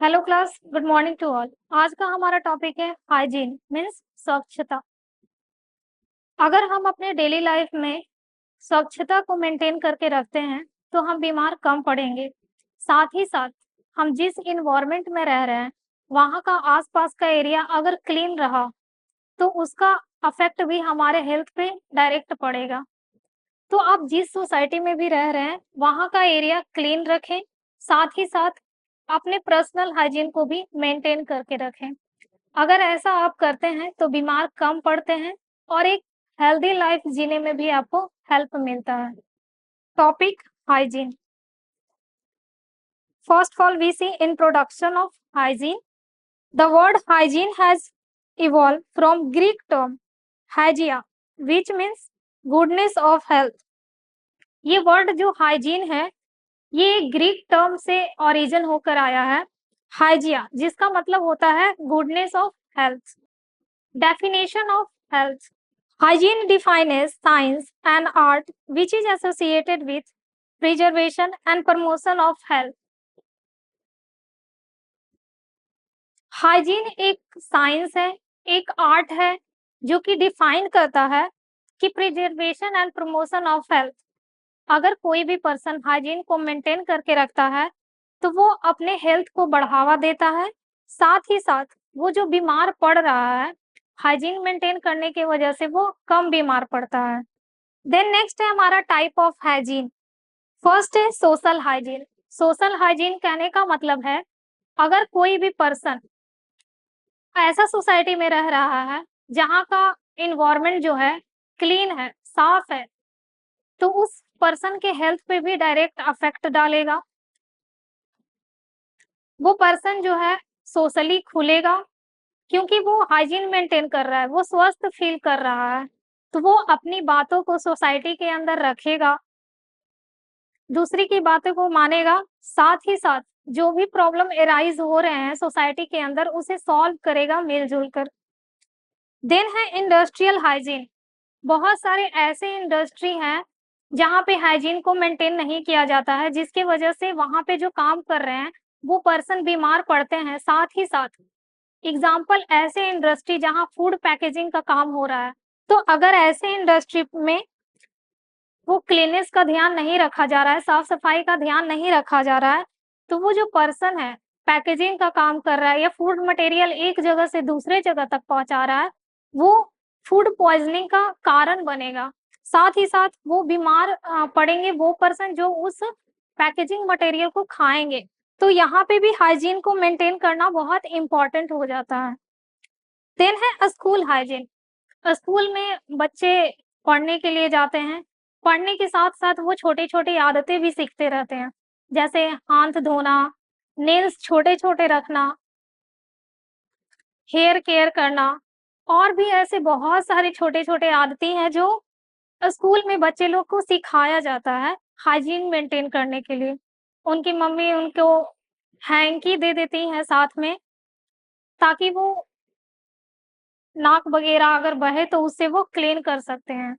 Hello class, good morning to all. आज का हमारा टॉपिक है हाइजीन मीन्स स्वच्छता। अगर हम अपने डेली लाइफ में स्वच्छता को मेंटेन करके रखते हैं तो हम बीमार कम पड़ेंगे। साथ ही साथ हम जिस इन्वायरमेंट में रह रहे हैं वहाँ का आसपास का एरिया अगर क्लीन रहा तो उसका अफेक्ट भी हमारे हेल्थ पे डायरेक्ट पड़ेगा। तो आप जिस सोसाइटी में भी रह रहे हैं वहाँ का एरिया क्लीन रखें, साथ ही साथ अपने पर्सनल हाइजीन को भी मेंटेन करके रखें। अगर ऐसा आप करते हैं तो बीमार कम पड़ते हैं और एक हेल्दी लाइफ जीने में भी आपको हेल्प मिलता है। Topic hygiene. First of all, we see introduction of hygiene. The word hygiene has evolved from Greek term hygia, which means goodness of health. ये वर्ड जो हाइजीन है ये ग्रीक टर्म से ओरिजिन होकर आया है, हाइजिया, जिसका मतलब होता है goodness of health. Definition of health. Hygiene defines science and art which is associated with preservation and promotion of health. Hygiene एक साइंस है, एक आर्ट है जो कि डिफाइन करता है कि preservation and promotion of health. अगर कोई भी पर्सन हाइजीन को मेंटेन करके रखता है तो वो अपने हेल्थ को बढ़ावा देता है, साथ ही साथ वो जो बीमार पड़ रहा है हाइजीन मेंटेन करने की वजह से वो कम बीमार पड़ता है। देन नेक्स्ट है हमारा टाइप ऑफ हाइजीन। फर्स्ट है सोशल हाइजीन। सोशल हाइजीन कहने का मतलब है अगर कोई भी पर्सन ऐसा सोसाइटी में रह रहा है जहाँ का इन्वायरमेंट जो है क्लीन है, साफ है, तो उस पर्सन के हेल्थ पे भी डायरेक्ट अफेक्ट डालेगा। वो पर्सन जो है सोशली खुलेगा क्योंकि वो हाइजीन मेंटेन कर रहा है, वो स्वस्थ फील कर रहा है, तो वो अपनी बातों को सोसाइटी के अंदर रखेगा, दूसरी की बातों को मानेगा, साथ ही साथ जो भी प्रॉब्लम एराइज हो रहे हैं सोसाइटी के अंदर उसे सॉल्व करेगा मिलजुल कर। देन है इंडस्ट्रियल हाइजीन। बहुत सारे ऐसे इंडस्ट्री हैं जहाँ पे हाइजीन को मेंटेन नहीं किया जाता है, जिसकी वजह से वहाँ पे जो काम कर रहे हैं वो पर्सन बीमार पड़ते हैं। साथ ही साथ एग्जाम्पल ऐसे इंडस्ट्री जहाँ फूड पैकेजिंग का काम हो रहा है, तो अगर ऐसे इंडस्ट्री में वो क्लीनेस का ध्यान नहीं रखा जा रहा है, साफ सफाई का ध्यान नहीं रखा जा रहा है, तो वो जो पर्सन है पैकेजिंग का काम कर रहा है या फूड मटेरियल एक जगह से दूसरे जगह तक पहुंचा रहा है, वो फूड पॉइजनिंग का कारण बनेगा। साथ ही साथ वो बीमार पड़ेंगे वो पर्सन जो उस पैकेजिंग मटेरियल को खाएंगे। तो यहाँ पे भी हाइजीन को मेंटेन करना बहुत इंपॉर्टेंट हो जाता है। देन है स्कूल हाइजीन। स्कूल में बच्चे पढ़ने के लिए जाते हैं, पढ़ने के साथ साथ वो छोटी छोटी आदतें भी सीखते रहते हैं, जैसे हाथ धोना, नेल्स छोटे छोटे रखना, हेयर केयर करना, और भी ऐसे बहुत सारे छोटे छोटे आदतें हैं जो स्कूल में बच्चे लोग को सिखाया जाता है हाइजीन मेंटेन करने के लिए। उनकी मम्मी उनको हैंकी दे देती हैं साथ में, ताकि वो नाक वगैरह अगर बहे तो उससे वो क्लीन कर सकते हैं।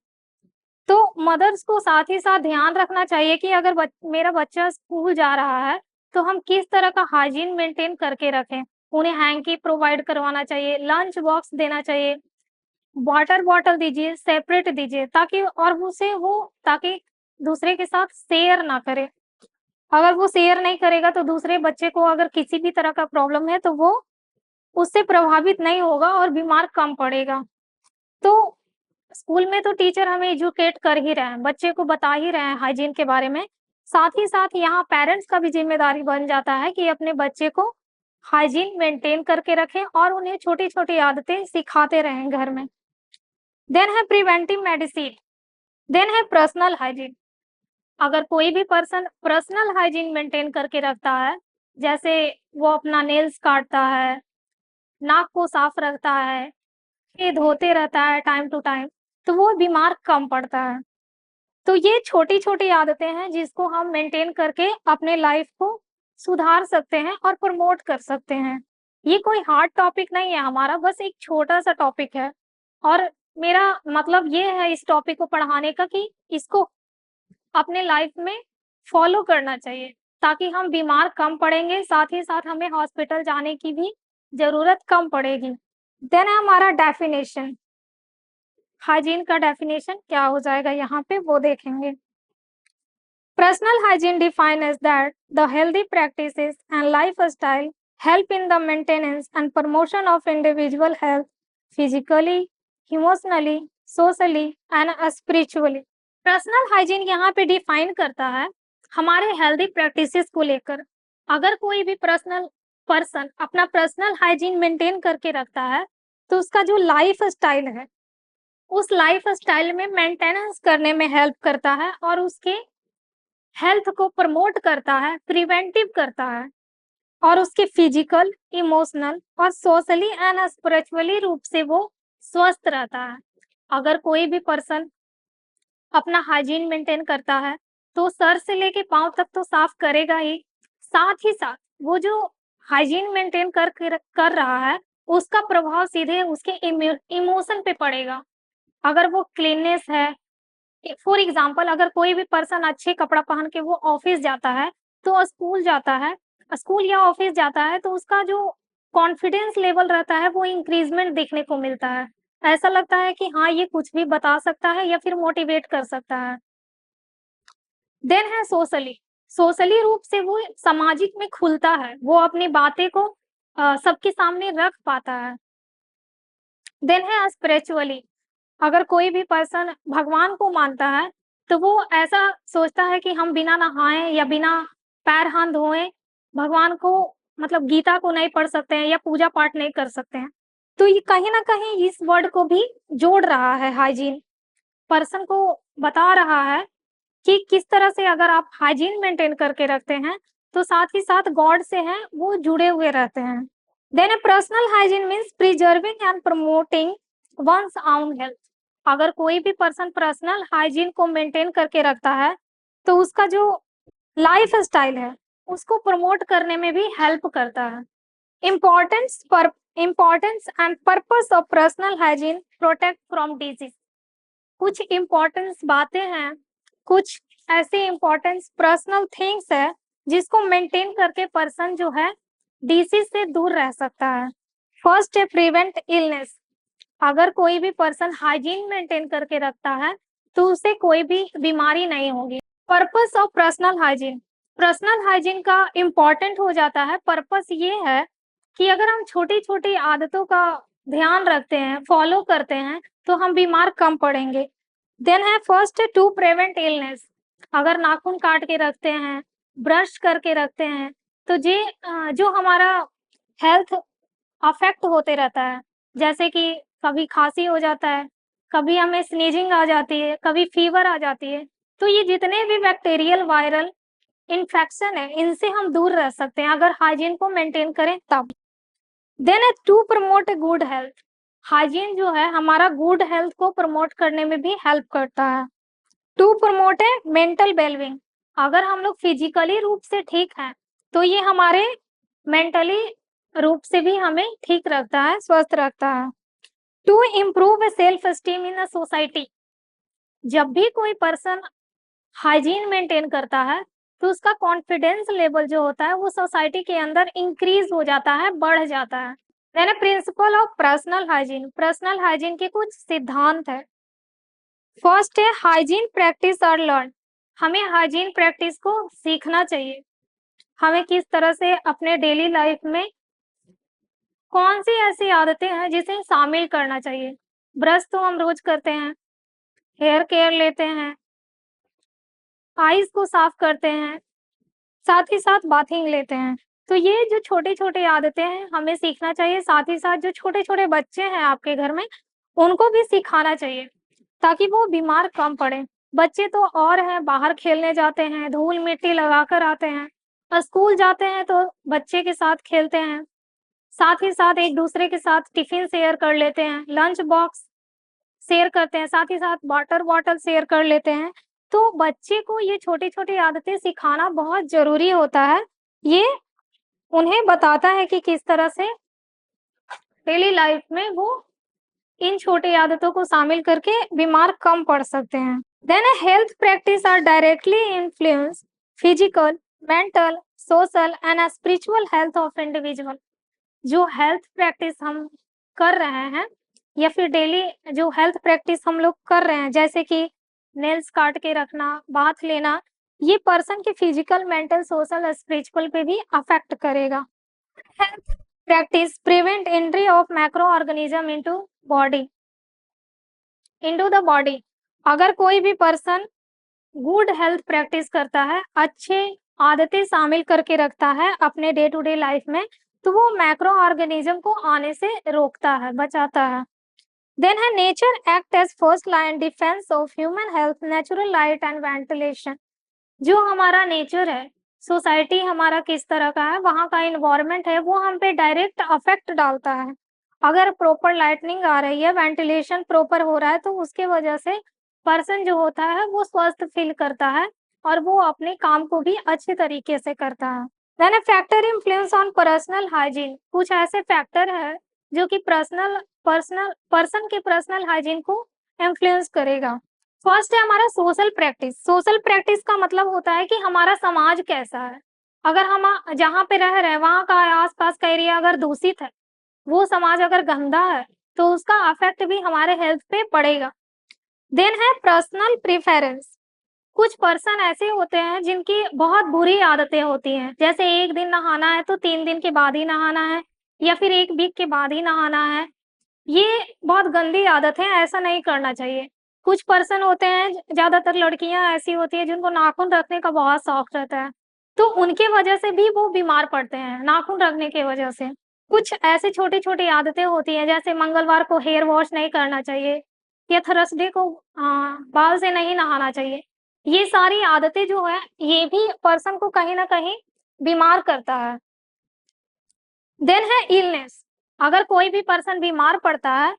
तो मदर्स को साथ ही साथ ध्यान रखना चाहिए कि अगर मेरा बच्चा स्कूल जा रहा है तो हम किस तरह का हाइजीन मेंटेन करके रखें। उन्हें हैंकी प्रोवाइड करवाना चाहिए, लंच बॉक्स देना चाहिए, वाटर बॉटल दीजिए, सेपरेट दीजिए, ताकि और उसे वो ताकि दूसरे के साथ शेयर ना करे। अगर वो शेयर नहीं करेगा तो दूसरे बच्चे को अगर किसी भी तरह का प्रॉब्लम है तो वो उससे प्रभावित नहीं होगा और बीमार कम पड़ेगा। तो स्कूल में तो टीचर हमें एजुकेट कर ही रहे हैं, बच्चे को बता ही रहे हैं हाइजीन के बारे में। साथ ही साथ यहाँ पेरेंट्स का भी जिम्मेदारी बन जाता है कि अपने बच्चे को हाइजीन मेंटेन करके रखें और उन्हें छोटी-छोटी आदतें सिखाते रहें घर में। देन है प्रिवेंटिव मेडिसिन। देन है पर्सनल हाइजीन। अगर कोई भी पर्सन पर्सनल हाइजीन मेंटेन करके रखता है, जैसे वो अपना नेल्स काटता है, नाक को साफ रखता है, ये धोते रहता है टाइम टू टाइम, तो वो बीमार कम पड़ता है। तो ये छोटी-छोटी आदतें हैं जिसको हम मेंटेन करके अपने लाइफ को सुधार सकते हैं और प्रमोट कर सकते हैं। ये कोई हार्ड टॉपिक नहीं है हमारा, बस एक छोटा-सा टॉपिक है और मेरा मतलब ये है इस टॉपिक को पढ़ाने का कि इसको अपने लाइफ में फॉलो करना चाहिए। ताकि हम बीमार कम पड़ेंगे, साथ ही साथ हमें हॉस्पिटल जाने की भी ज़रूरत कम पड़ेगी। देन है हमारा डेफिनेशन, हाइजीन का डेफिनेशन क्या हो जाएगा यहाँ पे वो देखेंगे। Personal hygiene defined as that the healthy practices and lifestyle help in the maintenance and promotion of individual health physically, emotionally, socially and spiritually. Personal hygiene यहाँ पे डिफाइन करता है हमारे हेल्दी प्रैक्टिसेस को लेकर। अगर कोई भी पर्सन अपना पर्सनल हाइजीन मेंटेन करके रखता है तो उसका जो लाइफ स्टाइल है उस लाइफ स्टाइल में मेंटेनेंस करने में हेल्प करता है और उसके हेल्थ को प्रमोट करता है, प्रिवेंटिव करता है और उसके फिजिकल, इमोशनल और सोशली एंड स्पिरिचुअली रूप से वो स्वस्थ रहता है। अगर कोई भी पर्सन अपना हाइजीन मेंटेन करता है तो सर से लेके पांव तक तो साफ करेगा ही, साथ ही साथ वो जो हाइजीन मेंटेन कर रहा है उसका प्रभाव सीधे उसके इमोशन पे पड़ेगा। अगर वो क्लीननेस है, फॉर एग्जाम्पल अगर कोई भी पर्सन अच्छे कपड़ा पहन के वो ऑफिस जाता है तो स्कूल जाता है, स्कूल या ऑफिस जाता है तो उसका जो कॉन्फिडेंस लेवल रहता है वो इंक्रीजमेंट देखने को मिलता है। ऐसा लगता है कि हाँ ये कुछ भी बता सकता है या फिर मोटिवेट कर सकता है। देन है सोशली, सोशली रूप से वो सामाजिक में खुलता है, वो अपनी बातें को सबके सामने रख पाता है। देन है स्पिरिचुअली, अगर कोई भी पर्सन भगवान को मानता है तो वो ऐसा सोचता है कि हम बिना नहाए या बिना पैर हाथ धोए भगवान को मतलब गीता को नहीं पढ़ सकते हैं या पूजा पाठ नहीं कर सकते हैं। तो ये कहीं ना कहीं इस वर्ड को भी जोड़ रहा है, हाइजीन पर्सन को बता रहा है कि किस तरह से अगर आप हाइजीन मेंटेन करके रखते हैं तो साथ ही साथ गॉड से हैं वो जुड़े हुए रहते हैं। Then personal hygiene means preserving and promoting one's own health. अगर कोई भी पर्सन पर्सनल हाइजीन को मेंटेन करके रखता है तो उसका जो लाइफ स्टाइल है उसको प्रमोट करने में भी हेल्प करता है। Importance and purpose of personal hygiene protect from disease. कुछ इम्पोर्टेंस बातें हैं, कुछ ऐसी इम्पोर्टेंस पर्सनल थिंग्स है जिसको मेंटेन करके पर्सन जो है डिसीज से दूर रह सकता है। फर्स्ट है प्रिवेंट इलनेस। अगर कोई भी पर्सन हाइजीन मेंटेन करके रखता है तो उसे कोई भी बीमारी नहीं होगी। Purpose of personal hygiene, personal hygiene का इम्पोर्टेंट हो जाता है। पर्पस ये है कि अगर हम छोटी छोटी आदतों का ध्यान रखते हैं, फॉलो करते हैं तो हम बीमार कम पड़ेंगे। देन है फर्स्ट टू प्रिवेंट इलनेस। अगर नाखून काट के रखते हैं, ब्रश करके रखते हैं तो जो हमारा हेल्थ अफेक्ट होते रहता है, जैसे कि कभी खांसी हो जाता है, कभी हमें स्नीजिंग आ जाती है, कभी फीवर आ जाती है, तो ये जितने भी बैक्टीरियल वायरल इन्फेक्शन है इनसे हम दूर रह सकते हैं अगर हाइजीन को मेंटेन करें तब। Then to promote good health, hygiene जो है हमारा गुड हेल्थ को प्रमोट करने में भी हेल्प करता है। टू प्रमोट है मेंटल वेलबींग। अगर हम लोग फिजिकली रूप से ठीक हैं तो ये हमारे मेंटली रूप से भी हमें ठीक रखता है, स्वस्थ रखता है। To improve self esteem in society. जब भी कोई पर्सन हाइजीन मेंटेन करता है तो उसका कॉन्फिडेंस लेवल जो होता है वो सोसाइटी के अंदर इंक्रीज हो जाता है, बढ़ जाता है। Then principle of personal hygiene, personal hygiene के कुछ सिद्धांत है। फर्स्ट है हाइजीन प्रैक्टिस और लर्न। हमें हाइजीन प्रैक्टिस को सीखना चाहिए। हमें किस तरह से अपने डेली लाइफ में कौन सी ऐसी आदतें हैं जिसे शामिल करना चाहिए। ब्रश तो हम रोज करते हैं, हेयर केयर लेते हैं, आईज को साफ करते हैं, साथ ही साथ बाथिंग लेते हैं। तो ये जो छोटी छोटी आदतें हैं हमें सीखना चाहिए। साथ ही साथ जो छोटे छोटे बच्चे हैं आपके घर में उनको भी सिखाना चाहिए ताकि वो बीमार कम पड़े। बच्चे तो और हैं, बाहर खेलने जाते हैं, धूल मिट्टी लगा कर आते हैं, स्कूल जाते हैं तो बच्चे के साथ खेलते हैं, साथ ही साथ एक दूसरे के साथ टिफिन शेयर कर लेते हैं, लंच बॉक्स शेयर करते हैं, साथ ही साथ वाटर बॉटल शेयर कर लेते हैं। तो बच्चे को ये छोटी छोटी आदतें सिखाना बहुत जरूरी होता है। ये उन्हें बताता है कि किस तरह से डेली लाइफ में वो इन छोटी आदतों को शामिल करके बीमार कम पड़ सकते हैं। Then health practice are directly influence physical, mental, social and spiritual health of individual. जो हेल्थ प्रैक्टिस हम कर रहे हैं या फिर डेली जो हेल्थ प्रैक्टिस हम लोग कर रहे हैं, जैसे कि नेल्स काट के रखना, बाथ लेना, ये पर्सन के फिजिकल, मेंटल, सोशल, स्पिरिचुअल पे भी अफेक्ट करेगा। Health practice prevent entry of macro organism into the body. अगर कोई भी पर्सन गुड हेल्थ प्रैक्टिस करता है, अच्छे आदतें शामिल करके रखता है अपने डे टू डे लाइफ में, तो वो मैक्रो ऑर्गेनिज्म को आने से रोकता है, बचाता है। देन है nature act as first line defence of human health, natural light and ventilation. जो हमारा नेचर है, सोसाइटी हमारा किस तरह का है, वहाँ का इन्वायरमेंट है, वो हम पे डायरेक्ट अफेक्ट डालता है। अगर प्रॉपर लाइटनिंग आ रही है, वेंटिलेशन प्रॉपर हो रहा है, तो उसके वजह से पर्सन जो होता है वो स्वस्थ फील करता है और वो अपने काम को भी अच्छे तरीके से करता है। Then a factor influence on personal hygiene. कुछ ऐसे फैक्टर है जो कि पर्सन के पर्सनल हाइजीन को इन्फ्लुएंस करेगा। फर्स्ट है हमारा सोशल प्रैक्टिस। सोशल प्रैक्टिस का मतलब होता है कि हमारा समाज कैसा है। अगर हम जहाँ पे रह रहे हैं वहाँ का आस-पास का एरिया अगर दूषित है, वो समाज अगर गंदा है, तो उसका इफेक्ट भी हमारे हेल्थ पे पड़ेगा। देन है पर्सनल प्रेफरेंस। कुछ पर्सन ऐसे होते हैं जिनकी बहुत बुरी आदतें होती हैं, जैसे एक दिन नहाना है तो 3 दिन के बाद ही नहाना है या फिर 1 वीक के बाद ही नहाना है। ये बहुत गंदी आदत है, ऐसा नहीं करना चाहिए। कुछ पर्सन होते हैं, ज़्यादातर लड़कियाँ ऐसी होती हैं जिनको नाखून रखने का बहुत शौक रहता है, तो उनके वजह से भी वो बीमार पड़ते हैं, नाखून रखने की वजह से। कुछ ऐसी छोटी-छोटी आदतें होती हैं, जैसे मंगलवार को हेयर वॉश नहीं करना चाहिए या थर्सडे को बाल से नहीं नहाना चाहिए। ये सारी आदतें जो हैं, ये भी पर्सन को कहीं न कहीं बीमार करता है। देन है इलनेस। अगर कोई भी पर्सन बीमार पड़ता है,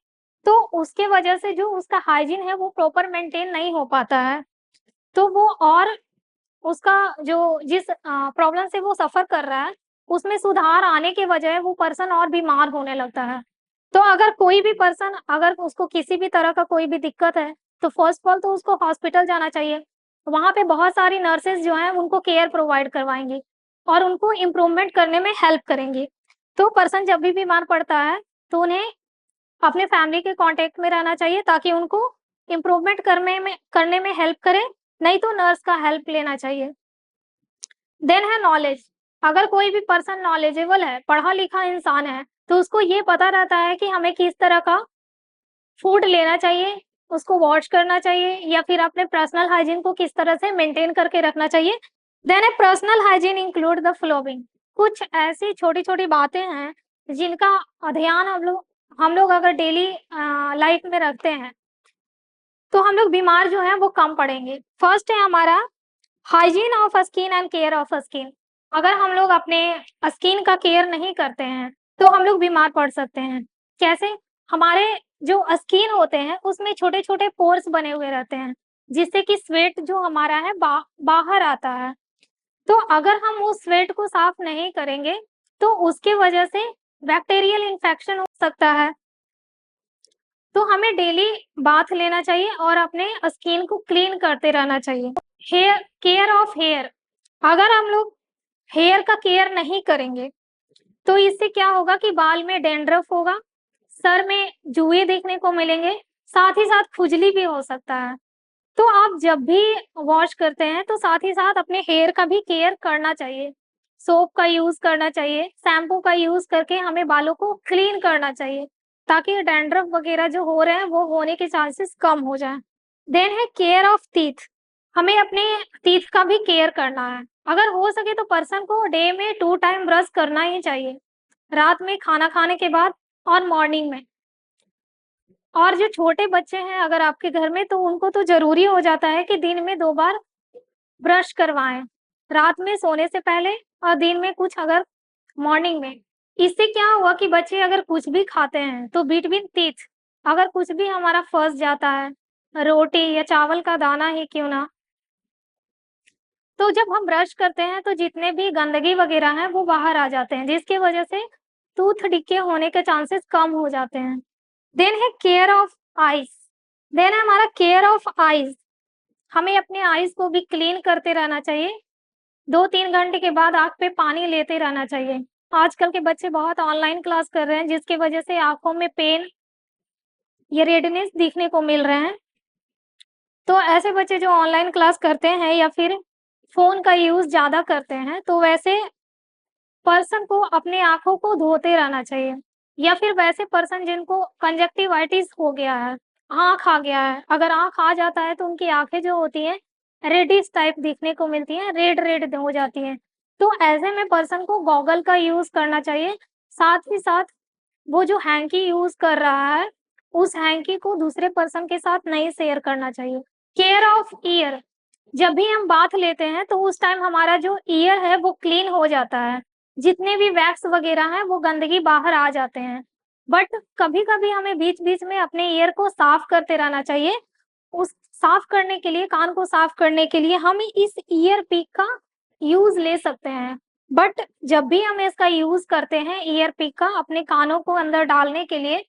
तो उसके वजह से जो उसका हाइजीन है वो प्रॉपर मेंटेन नहीं हो पाता है। तो वो और उसका जो जिस प्रॉब्लम से वो सफ़र कर रहा है, उसमें सुधार आने के बजाय वो पर्सन और बीमार होने लगता है। तो अगर कोई भी पर्सन अगर उसको किसी भी तरह का कोई भी दिक्कत है, तो फर्स्ट ऑफ ऑल तो उसको हॉस्पिटल जाना चाहिए। वहाँ पे बहुत सारी नर्सेज़ जो हैं उनको केयर प्रोवाइड करवाएँगी और उनको इम्प्रूवमेंट करने में हेल्प करेंगी। तो पर्सन जब भी बीमार पड़ता है, तो उन्हें अपने फैमिली के कॉन्टैक्ट में रहना चाहिए ताकि उनको इम्प्रूवमेंट करने में हेल्प करे, नहीं तो नर्स का हेल्प लेना चाहिए। देन है नॉलेज। अगर कोई भी पर्सन नॉलेजेबल है, पढ़ा-लिखा इंसान है, तो उसको ये पता रहता है कि हमें किस तरह का फूड लेना चाहिए, उसको वॉश करना चाहिए या फिर अपने पर्सनल हाइजीन को किस तरह से मेंटेन करके रखना चाहिए। Then a personal hygiene include the following. कुछ ऐसी छोटी-छोटी बातें हैं जिनका ध्यान हम लोग अगर डेली लाइफ में रखते हैं, तो हम लोग बीमार जो हैं वो कम पड़ेंगे। फर्स्ट है हमारा hygiene of skin and care of skin. अगर हम लोग अपने स्किन का केयर नहीं करते हैं, तो हम लोग बीमार पड़ सकते हैं। कैसे? हमारे जो स्किन होते हैं, उसमें छोटे-छोटे पोर्स बने हुए रहते हैं, जिससे कि स्वेट जो हमारा है बाहर आता है। तो अगर हम उस स्वेट को साफ नहीं करेंगे, तो उसके वजह से बैक्टीरियल इन्फेक्शन हो सकता है। तो हमें डेली बाथ लेना चाहिए और अपने स्किन को क्लीन करते रहना चाहिए। Care of hair. अगर हम लोग हेयर का केयर नहीं करेंगे, तो इससे क्या होगा कि बाल में डैंड्रफ होगा, सर में जुएँ देखने को मिलेंगे, साथ ही साथ खुजली भी हो सकता है। तो आप जब भी वॉश करते हैं, तो साथ ही साथ अपने हेयर का भी केयर करना चाहिए। सोप का यूज़ करना चाहिए, शैम्पू का यूज़ करके हमें बालों को क्लीन करना चाहिए, ताकि डैंड्रफ वगैरह जो हो रहे हैं, वो होने के चांसेस कम हो जाएँ। देन है केयर ऑफ टीथ। हमें अपने टीथ का भी केयर करना है। अगर हो सके तो पर्सन को डे में 2 टाइम ब्रश करना ही चाहिए, रात में खाना खाने के बाद और मॉर्निंग में। और जो छोटे बच्चे हैं अगर आपके घर में, तो उनको तो ज़रूरी हो जाता है कि दिन में 2 बार ब्रश करवाएँ, रात में सोने से पहले और दिन में कुछ अगर मॉर्निंग में। इससे क्या हुआ कि बच्चे अगर कुछ भी खाते हैं, तो बिटवीन टीथ अगर कुछ भी हमारा फँस जाता है, रोटी या चावल का दाना ही क्यों ना, तो जब हम ब्रश करते हैं, तो जितने भी गंदगी वगैरह हैं, वो बाहर आ जाते हैं, जिसकी वजह से टूथ डिके होने के चांसेस कम हो जाते हैं। देन है केयर ऑफ आइज़। देन है हमारा केयर ऑफ आइज़। हमें अपने आइज़ को भी क्लीन करते रहना चाहिए। 2-3 घंटे के बाद आँख पे पानी लेते रहना चाहिए। आजकल के बच्चे बहुत ऑनलाइन क्लास कर रहे हैं, जिसकी वजह से आँखों में पेन या रेडनेस दिखने को मिल रहे हैं। तो ऐसे बच्चे जो ऑनलाइन क्लास करते हैं या फिर फ़ोन का यूज़ ज़्यादा करते हैं, तो वैसे पर्सन को अपनी आँखों को धोते रहना चाहिए। या फिर वैसे पर्सन जिनको कंजक्टिवाइटिस हो गया है, आँख आ गया है, अगर आँख आ जाता है तो उनकी आँखें जो होती हैं, रेडिश टाइप दिखने को मिलती हैं, रेड-रेड हो जाती हैं। तो ऐसे में पर्सन को गॉगल का यूज़ करना चाहिए। साथ ही साथ वो जो हैंकी यूज़ कर रहा है, उस हैंकी को दूसरे पर्सन के साथ नहीं शेयर करना चाहिए। केयर ऑफ ईयर, जब भी हम बाथ लेते हैं तो उस टाइम हमारा जो ईयर है वो क्लीन हो जाता है। जितने भी वैक्स वगैरह हैं वो गंदगी बाहर आ जाते हैं। बट कभी-कभी हमें बीच-बीच में अपने ईयर को साफ करते रहना चाहिए। उस साफ करने के लिए, कान को साफ करने के लिए हम इस ईयर पिक का यूज़ ले सकते हैं। बट जब भी हम इसका यूज़ करते हैं ईयर पिक का अपने कानों को अंदर डालने के लिए,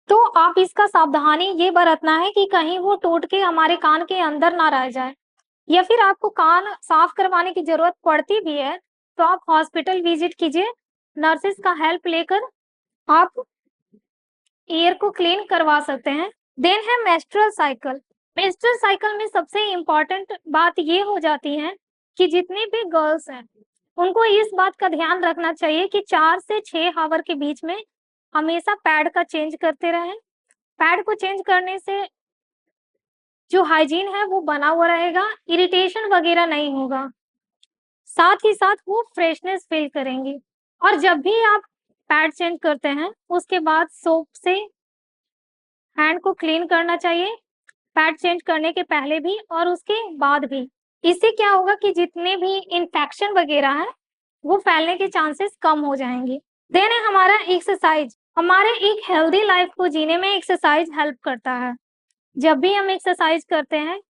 तो आप इसका सावधानी ये बरतना है कि कहीं वो टूट के हमारे कान के अंदर ना रह जाए। या फिर आपको कान साफ करवाने की ज़रूरत पड़ती भी है, तो आप हॉस्पिटल विज़िट कीजिए, नर्सेज़ का हेल्प लेकर आप ईयर को क्लीन करवा सकते हैं। देन है मेंस्ट्रुअल साइकिल। मेंस्ट्रुअल साइकिल में सबसे इम्पोर्टेंट बात ये हो जाती है कि जितनी भी गर्ल्स हैं, उनको इस बात का ध्यान रखना चाहिए कि 4 से 6 ऑवर के बीच में हमेशा पैड का चेंज करते रहें। पैड को चेंज करने से जो हाइजीन है वो बना हुआ रहेगा, इरिटेशन वगैरह नहीं होगा। साथ ही साथ वो फ्रेशनेस फ़ील करेंगी। और जब भी आप पैड चेंज करते हैं, उसके बाद सोप से हैंड को क्लीन करना चाहिए, पैड चेंज करने के पहले भी और उसके बाद भी। इससे क्या होगा कि जितने भी इन्फेक्शन वगैरह हैं, वो फैलने के चांसेस कम हो जाएँगे। देन है हमारा एक्सरसाइज़। हमारे एक हेल्दी लाइफ़ को जीने में एक्सरसाइज़ हेल्प करता है। जब भी हम एक्सरसाइज़ करते हैं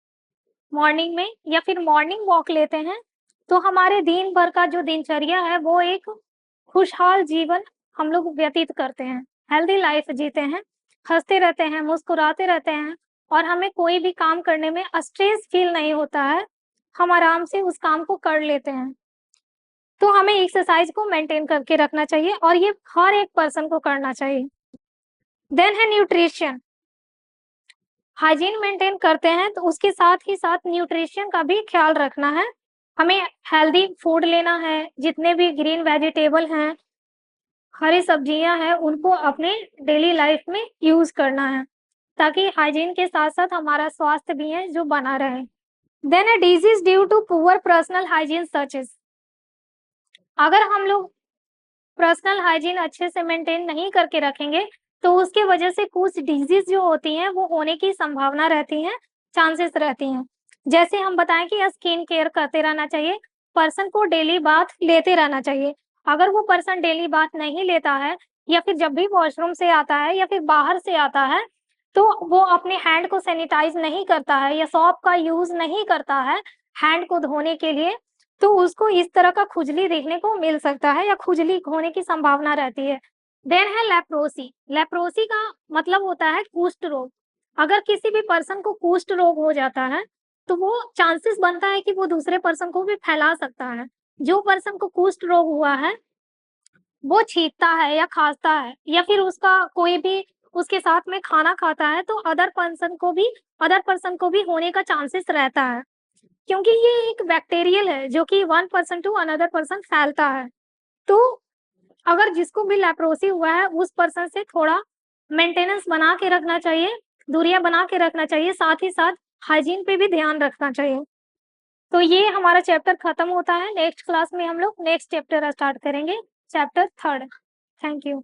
मॉर्निंग में या फिर मॉर्निंग वॉक लेते हैं, तो हमारे दिन भर का जो दिनचर्या है वो एक खुशहाल जीवन हम लोग व्यतीत करते हैं, हेल्दी लाइफ जीते हैं, हँसते रहते हैं, मुस्कुराते रहते हैं और हमें कोई भी काम करने में स्ट्रेस फील नहीं होता है, हम आराम से उस काम को कर लेते हैं। तो हमें एक्सरसाइज को मेंटेन करके रखना चाहिए और ये हर एक पर्सन को करना चाहिए। देन है न्यूट्रिशन। हाइजीन मेंटेन करते हैं तो उसके साथ ही साथ न्यूट्रिशन का भी ख्याल रखना है। हमें हेल्दी फूड लेना है, जितने भी ग्रीन वेजिटेबल हैं, हरी सब्जियां हैं, उनको अपने डेली लाइफ में यूज़ करना है, ताकि हाइजीन के साथ-साथ हमारा स्वास्थ्य भी है जो बना रहे। Then a disease due to poor personal hygiene such is, अगर हम लोग पर्सनल हाइजीन अच्छे से मेंटेन नहीं करके रखेंगे, तो उसके वजह से कुछ डिज़ीज़ जो होती हैं, वो होने की संभावना रहती है, चांसेस रहती हैं। जैसे हम बताएँ कि स्किन केयर करते रहना चाहिए, पर्सन को डेली बाथ लेते रहना चाहिए। अगर वो पर्सन डेली बाथ नहीं लेता है या फिर जब भी वॉशरूम से आता है या फिर बाहर से आता है, तो वो अपने हैंड को सैनिटाइज़ नहीं करता है या सोप का यूज़ नहीं करता है हैंड को धोने के लिए, तो उसको इस तरह का खुजली देखने को मिल सकता है या खुजली होने की संभावना रहती है। देन है लेप्रोसी। लेप्रोसी का मतलब होता है कुष्ठ रोग। अगर किसी भी पर्सन को कुष्ठ रोग हो जाता है, तो वो चांसेस बनता है कि वो दूसरे पर्सन को भी फैला सकता है। जो पर्सन को कुष्ठ रोग हुआ है, वो छींकता है या खाँसता है या फिर उसका कोई भी उसके साथ में खाना खाता है, तो अदर पर्सन को भी होने का चांसेस रहता है। क्योंकि ये एक बैक्टीरियल है जो कि one person to another person फैलता है। तो अगर जिसको भी लेप्रोसी हुआ है उस पर्सन से थोड़ा मेंटेनेंस बना के रखना चाहिए, दूरियाँ बना के रखना चाहिए, साथ ही साथ हाइजीन पे भी ध्यान रखना चाहिए। तो ये हमारा चैप्टर खत्म होता है, नेक्स्ट क्लास में हम लोग नेक्स्ट चैप्टर स्टार्ट करेंगे, चैप्टर 3। Thank you.